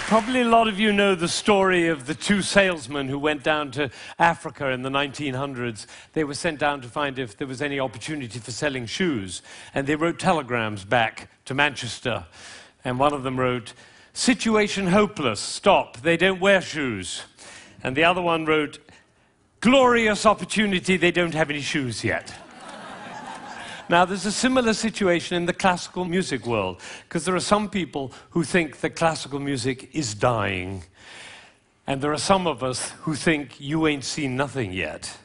Probably a lot of you know the story of the two salesmen who went down to Africa in the 1900s. They were sent down to find if there was any opportunity for selling shoes. And they wrote telegrams back to Manchester. And one of them wrote, "Situation hopeless, stop, they don't wear shoes." And the other one wrote, "Glorious opportunity, they don't have any shoes yet." Now, there's a similar situation in the classical music world, because there are some people who think that classical music is dying, and there are some of us who think you ain't seen nothing yet.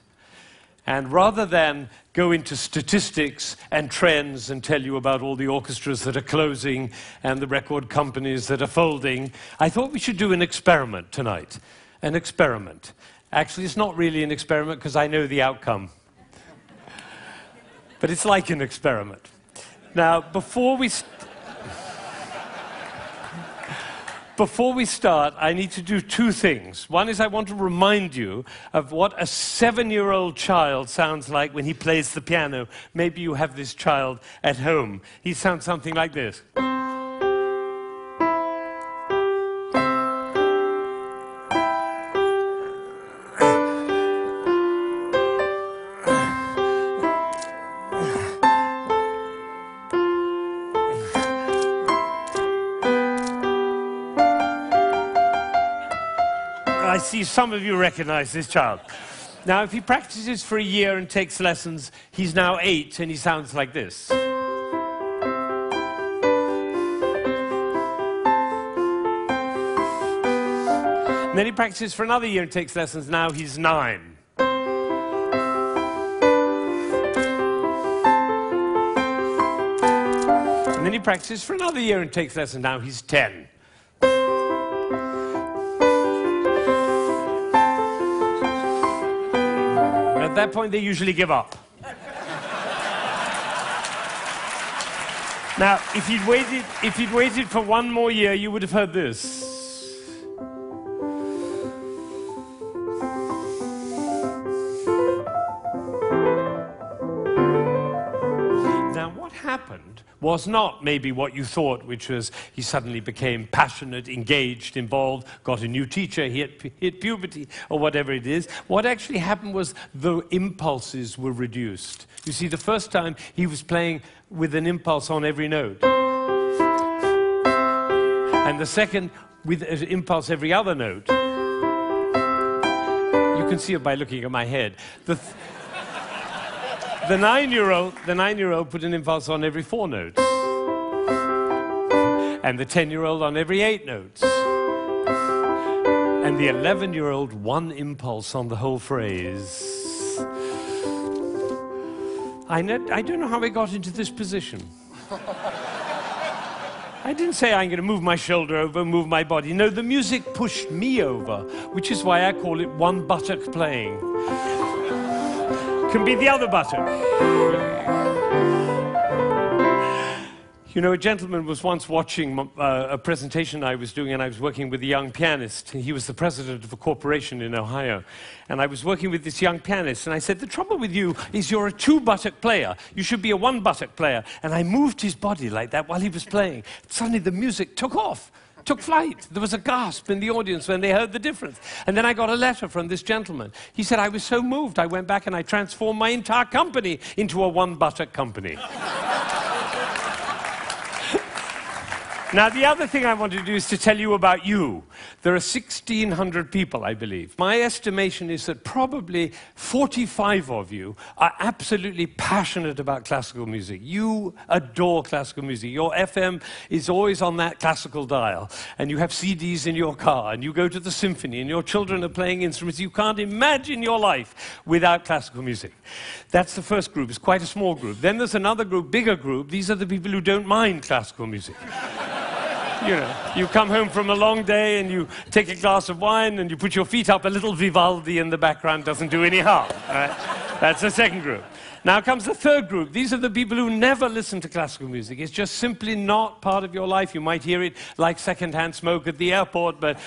And rather than go into statistics and trends and tell you about all the orchestras that are closing and the record companies that are folding, I thought we should do an experiment tonight. An experiment. Actually, it's not really an experiment because I know the outcome. But it's like an experiment. Now, before we start, I need to do two things. One is I want to remind you of what a 7-year-old child sounds like when he plays the piano. Maybe you have this child at home. He sounds something like this. I see some of you recognize this child. Now, if he practices for a year and takes lessons, he's now 8 and he sounds like this. And then he practices for another year and takes lessons, now he's 9. And then he practices for another year and takes lessons, now he's 10. At that point, they usually give up. Now, if you'd waited for one more year, you would have heard this. Now, what happened was not maybe what you thought, which was he suddenly became passionate, engaged, involved, got a new teacher, he hit puberty, or whatever it is. What actually happened was the impulses were reduced. You see, the first time he was playing with an impulse on every note. And the second, with an impulse every other note. You can see it by looking at my head. The 9-year-old put an impulse on every 4 notes. And the 10-year-old on every 8 notes. And the 11-year-old, one impulse on the whole phrase. I don't know how I got into this position. I didn't say I'm going to move my shoulder over, move my body. No, the music pushed me over, which is why I call it one buttock playing. Can be the other buttock. You know, a gentleman was once watching a presentation I was doing, and I was working with a young pianist. He was the president of a corporation in Ohio. And I was working with this young pianist, and I said, "The trouble with you is you're a 2-buttock player. You should be a 1-buttock player." And I moved his body like that while he was playing. Suddenly the music took off. Took flight. There was a gasp in the audience when they heard the difference. And then I got a letter from this gentleman. He said, "I was so moved, I went back and I transformed my entire company into a 1-buttock company." Now, the other thing I want to do is to tell you about you. There are 1,600 people, I believe. My estimation is that probably 45 of you are absolutely passionate about classical music. You adore classical music. Your FM is always on that classical dial, and you have CDs in your car, and you go to the symphony, and your children are playing instruments. You can't imagine your life without classical music. That's the first group. It's quite a small group. Then there's another group, bigger group. These are the people who don't mind classical music. You know, you come home from a long day and you take a glass of wine and you put your feet up, a little Vivaldi in the background doesn't do any harm. Right? That's the second group. Now comes the third group. These are the people who never listen to classical music. It's just simply not part of your life. You might hear it like secondhand smoke at the airport, but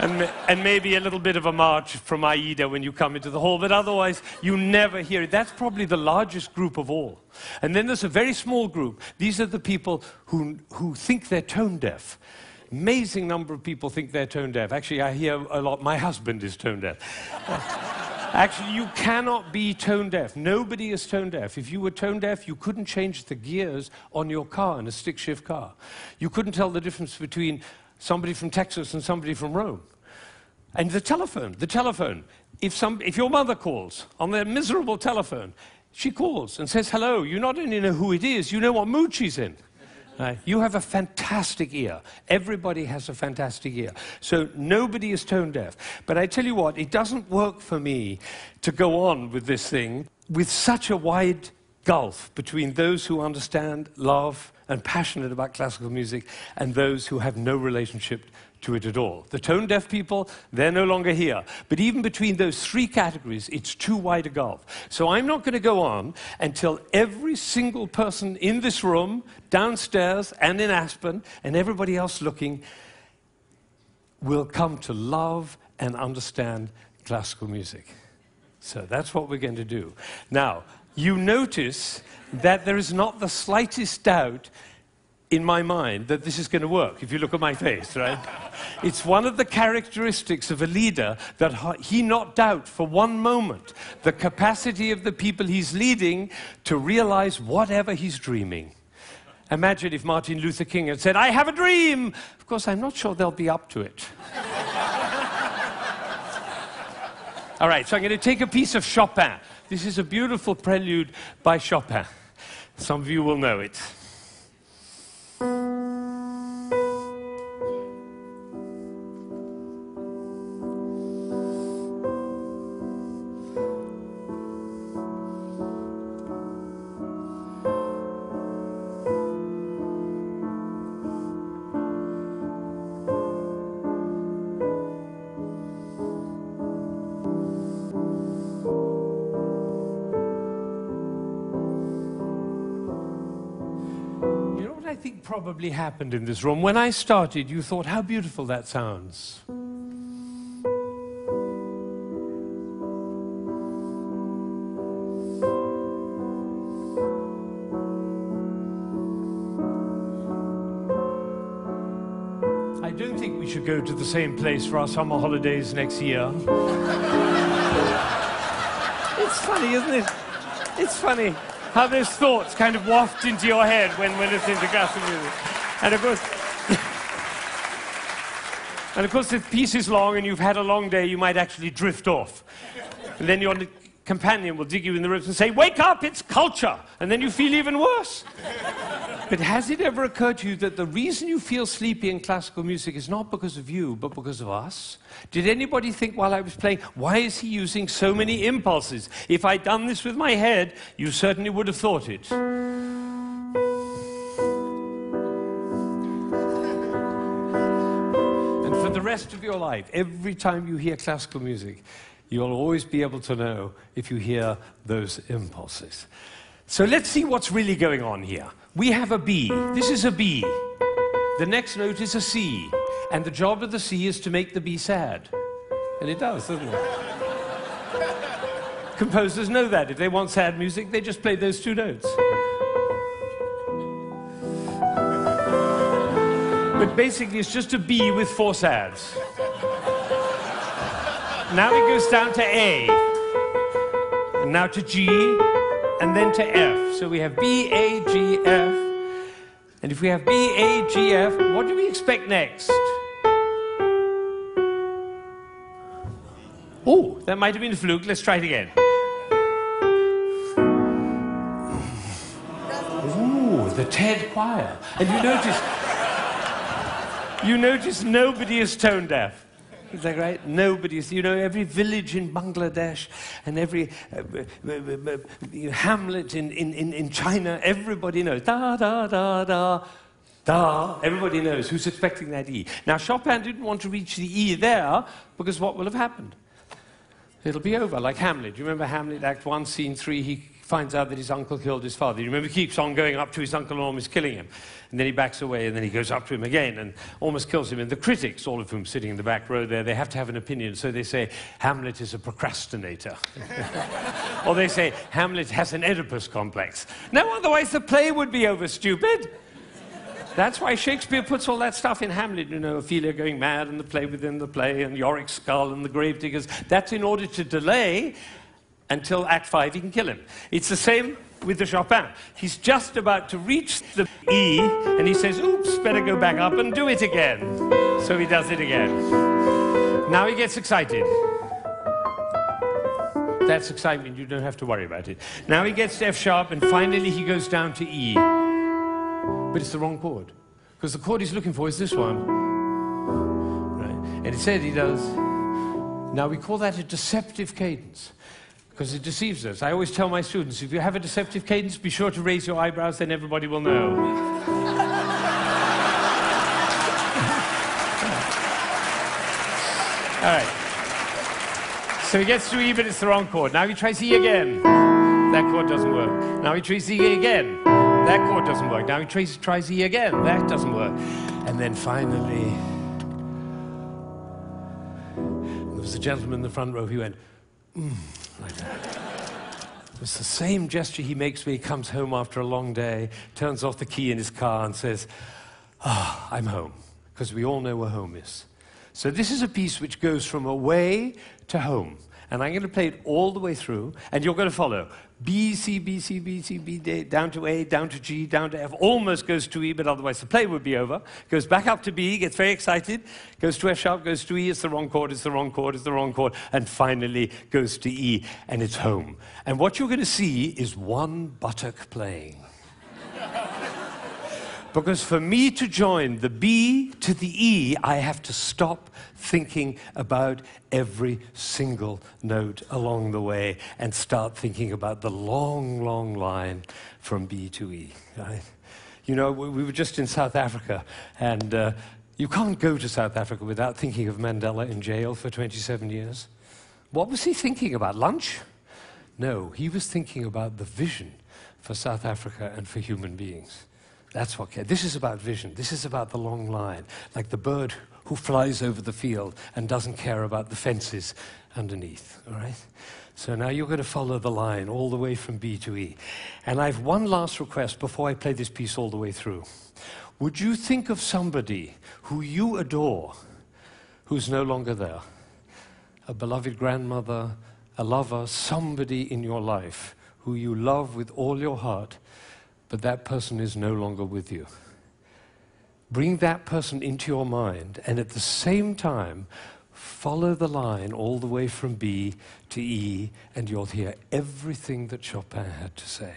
and maybe a little bit of a march from Aida when you come into the hall, but otherwise you never hear it. That's probably the largest group of all. And then there's a very small group. These are the people who think they're tone deaf. Amazing number of people think they're tone deaf. Actually, I hear a lot, my husband is tone deaf. Actually, you cannot be tone deaf. Nobody is tone deaf. If you were tone deaf, you couldn't change the gears on your car in a stick-shift car. You couldn't tell the difference between somebody from Texas and somebody from Rome. And the telephone. If your mother calls on their miserable telephone, she calls and says hello. You not only know who it is, you know what mood she's in. You have a fantastic ear. Everybody has a fantastic ear. So nobody is tone deaf. But I tell you what, it doesn't work for me to go on with this thing with such a wide gulf between those who understand, love, and passionate about classical music and those who have no relationship to it at all. The tone-deaf people, they're no longer here. But even between those three categories, it's too wide a gulf. So I'm not going to go on until every single person in this room, downstairs and in Aspen, and everybody else looking, will come to love and understand classical music. So that's what we're going to do. Now, you notice that there is not the slightest doubt in my mind that this is going to work, if you look at my face, right? It's one of the characteristics of a leader that he not doubt for one moment the capacity of the people he's leading to realize whatever he's dreaming. Imagine if Martin Luther King had said, "I have a dream!" Of course, I'm not sure they'll be up to it. All right, so I'm going to take a piece of Chopin. This is a beautiful prelude by Chopin. Some of you will know it. I think probably happened in this room. When I started, you thought, how beautiful that sounds. I don't think we should go to the same place for our summer holidays next year. It's funny, isn't it? It's funny how those thoughts kind of waft into your head when listening to classical music. And of course, if the piece is long and you've had a long day, you might actually drift off. And then your companion will dig you in the ribs and say, "Wake up, it's culture!" And then you feel even worse. But has it ever occurred to you that the reason you feel sleepy in classical music is not because of you, but because of us? Did anybody think while I was playing, why is he using so many impulses? If I'd done this with my head, you certainly would have thought it. And for the rest of your life, every time you hear classical music, you'll always be able to know if you hear those impulses. So let's see what's really going on here. We have a B. This is a B. The next note is a C. And the job of the C is to make the B sad. And it does, doesn't it? Composers know that. If they want sad music, they just play those two notes. But basically, it's just a B with four sads. Now it goes down to A. And now to G. And then to F. So we have B, A, G, F. And if we have B, A, G, F, what do we expect next? Oh, that might have been a fluke. Let's try it again. Ooh, the TED choir. And you notice nobody is tone deaf. Is that right? Nobody's, you know, every village in Bangladesh and every hamlet in China, everybody knows. Da, da, da, da, da. Everybody knows who's expecting that E. Now, Chopin didn't want to reach the E there because what will have happened? It'll be over, like Hamlet. Do you remember Hamlet, Act 1, Scene 3? He finds out that his uncle killed his father. You remember he keeps on going up to his uncle and almost killing him. And then he backs away, and then he goes up to him again and almost kills him. And the critics, all of whom sitting in the back row there, they have to have an opinion. So they say, Hamlet is a procrastinator. Or they say, Hamlet has an Oedipus complex. No, otherwise the play would be over, stupid. That's why Shakespeare puts all that stuff in Hamlet, you know, Ophelia going mad and the play within the play and Yorick's skull and the gravediggers. That's in order to delay until Act 5 he can kill him. It's the same with the Chopin. He's just about to reach the E and he says, oops, better go back up and do it again. So he does it again. Now he gets excited. That's excitement, you don't have to worry about it. Now he gets to F sharp and finally he goes down to E. But it's the wrong chord. Because the chord he's looking for is this one. Right? And instead he does. Now we call that a deceptive cadence. Because it deceives us. I always tell my students, if you have a deceptive cadence, be sure to raise your eyebrows, then everybody will know. All right. So he gets to E, but it's the wrong chord. Now he tries E again. That chord doesn't work. Now he tries E again. That chord doesn't work. Now he tries E again. That doesn't work. And then finally, there was a gentleman in the front row who went, like that. It's the same gesture he makes when he comes home after a long day, turns off the key in his car and says, I'm home. Because we all know where home is. So this is a piece which goes from away to home. And I'm going to play it all the way through, and you're going to follow. B, C, B, C, B, C, B, D, down to A, down to G, down to F, almost goes to E, but otherwise the play would be over. Goes back up to B, gets very excited, goes to F sharp, goes to E, it's the wrong chord, it's the wrong chord, it's the wrong chord, and finally goes to E, and it's home. And what you're going to see is one buttock playing. Because for me to join the B to the E, I have to stop thinking about every single note along the way and start thinking about the long, long line from B to E. Right? You know, we were just in South Africa, and you can't go to South Africa without thinking of Mandela in jail for 27 years. What was he thinking about? Lunch? No, he was thinking about the vision for South Africa and for human beings. That's what this is about vision. This is about the long line, like the bird who flies over the field and doesn't care about the fences underneath, all right? So now you're going to follow the line all the way from B to E. And I have one last request before I play this piece all the way through. Would you think of somebody who you adore who's no longer there? A beloved grandmother, a lover, somebody in your life who you love with all your heart, but that person is no longer with you. Bring that person into your mind, and at the same time, follow the line all the way from B to E, and you'll hear everything that Chopin had to say.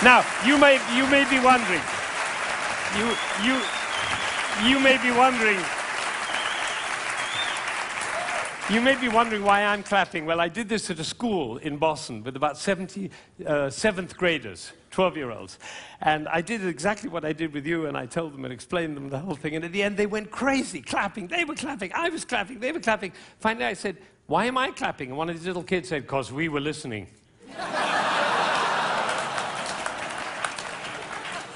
Now, you may be wondering, you may be wondering, why I'm clapping. Well, I did this at a school in Boston with about 70 seventh graders, 12-year-olds. And I did exactly what I did with you, and I told them and explained them the whole thing. And at the end, they went crazy, clapping. They were clapping, I was clapping, they were clapping. Finally, I said, why am I clapping? And one of these little kids said, because we were listening.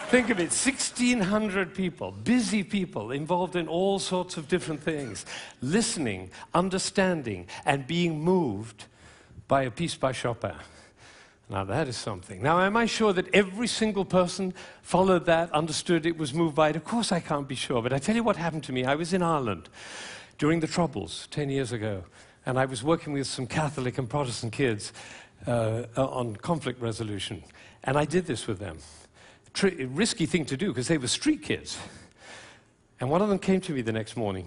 Think of it, 1,600 people, busy people, involved in all sorts of different things, listening, understanding, and being moved by a piece by Chopin. Now that is something. Now, am I sure that every single person followed that, understood it, was moved by it? Of course I can't be sure, but I tell you what happened to me. I was in Ireland during the Troubles 10 years ago, and I was working with some Catholic and Protestant kids on conflict resolution, and I did this with them. Risky thing to do, because they were street kids. And one of them came to me the next morning,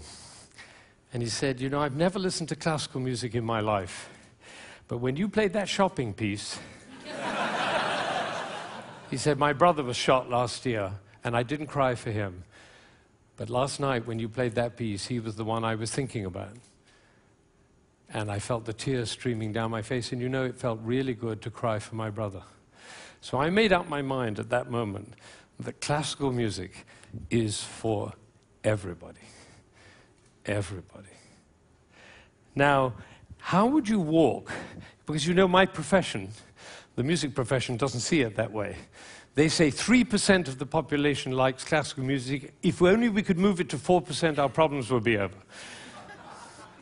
and he said, you know, I've never listened to classical music in my life, but when you played that shopping piece, he said, my brother was shot last year, and I didn't cry for him. But last night, when you played that piece, he was the one I was thinking about. And I felt the tears streaming down my face, and you know, it felt really good to cry for my brother. So I made up my mind at that moment that classical music is for everybody. Everybody. Now, how would you walk? Because you know my profession, the music profession, doesn't see it that way. They say 3% of the population likes classical music. If only we could move it to 4%, our problems would be over.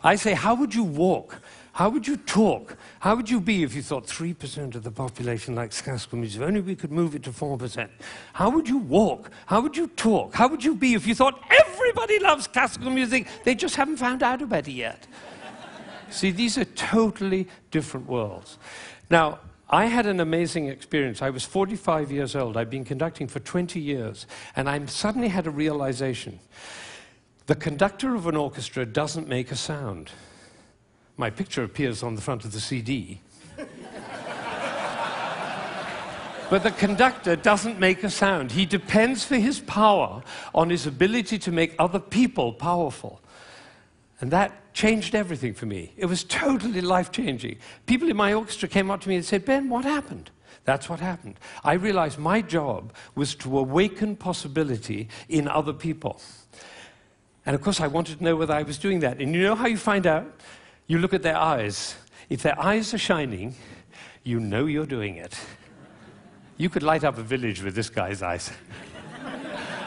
I say, how would you walk? How would you talk? How would you be if you thought 3% of the population likes classical music? If only we could move it to 4%. How would you walk? How would you talk? How would you be if you thought everybody loves classical music? They just haven't found out about it yet. See, these are totally different worlds. Now, I had an amazing experience. I was 45 years old. I'd been conducting for 20 years, and I suddenly had a realization. The conductor of an orchestra doesn't make a sound. My picture appears on the front of the CD. But the conductor doesn't make a sound. He depends for his power on his ability to make other people powerful. And that changed everything for me. It was totally life-changing. People in my orchestra came up to me and said, Ben, what happened? That's what happened. I realized my job was to awaken possibility in other people. And of course, I wanted to know whether I was doing that. And you know how you find out? You look at their eyes. If their eyes are shining, you know you're doing it. You could light up a village with this guy's eyes.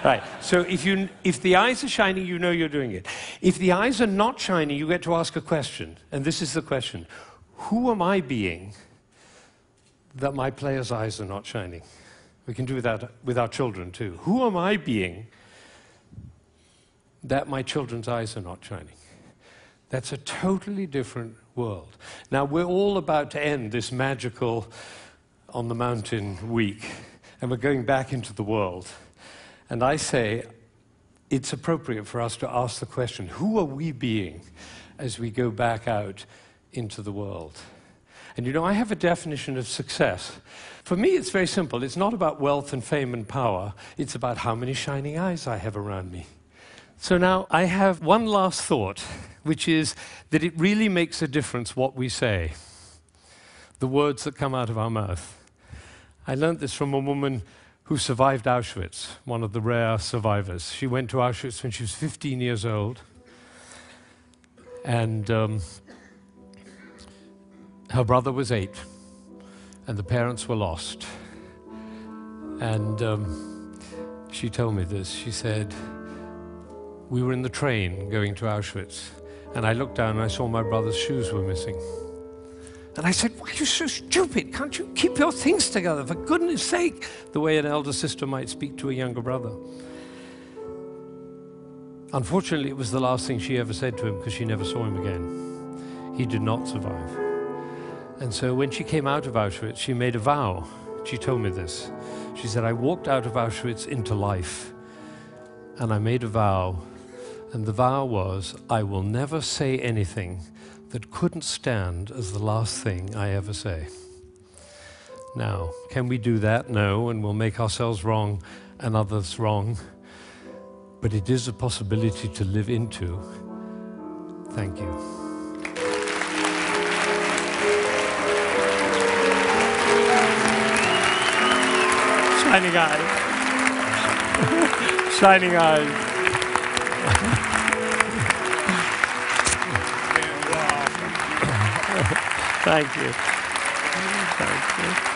Right, so if the eyes are shining, you know you're doing it. If the eyes are not shining, you get to ask a question. And this is the question. Who am I being that my player's eyes are not shining? We can do that with our children too. Who am I being that my children's eyes are not shining? That's a totally different world. Now, we're all about to end this magical on the mountain week, and we're going back into the world. And I say it's appropriate for us to ask the question, who are we being as we go back out into the world? And you know, I have a definition of success. For me, it's very simple. It's not about wealth and fame and power. It's about how many shining eyes I have around me. So now I have one last thought, which is that it really makes a difference what we say, the words that come out of our mouth. I learned this from a woman who survived Auschwitz, one of the rare survivors. She went to Auschwitz when she was 15 years old, and her brother was 8, and the parents were lost. And she told me this. She said, we were in the train going to Auschwitz, and I looked down and I saw my brother's shoes were missing. And I said, why are you so stupid? Can't you keep your things together, for goodness sake? The way an elder sister might speak to a younger brother. Unfortunately, it was the last thing she ever said to him, because she never saw him again. He did not survive. And so when she came out of Auschwitz, she made a vow. She told me this. She said, I walked out of Auschwitz into life, and I made a vow. And the vow was, I will never say anything that couldn't stand as the last thing I ever say. Now, can we do that? No, and we'll make ourselves wrong and others wrong. But it is a possibility to live into. Thank you. Shining eyes. Shining eyes. Thank you. Thank you.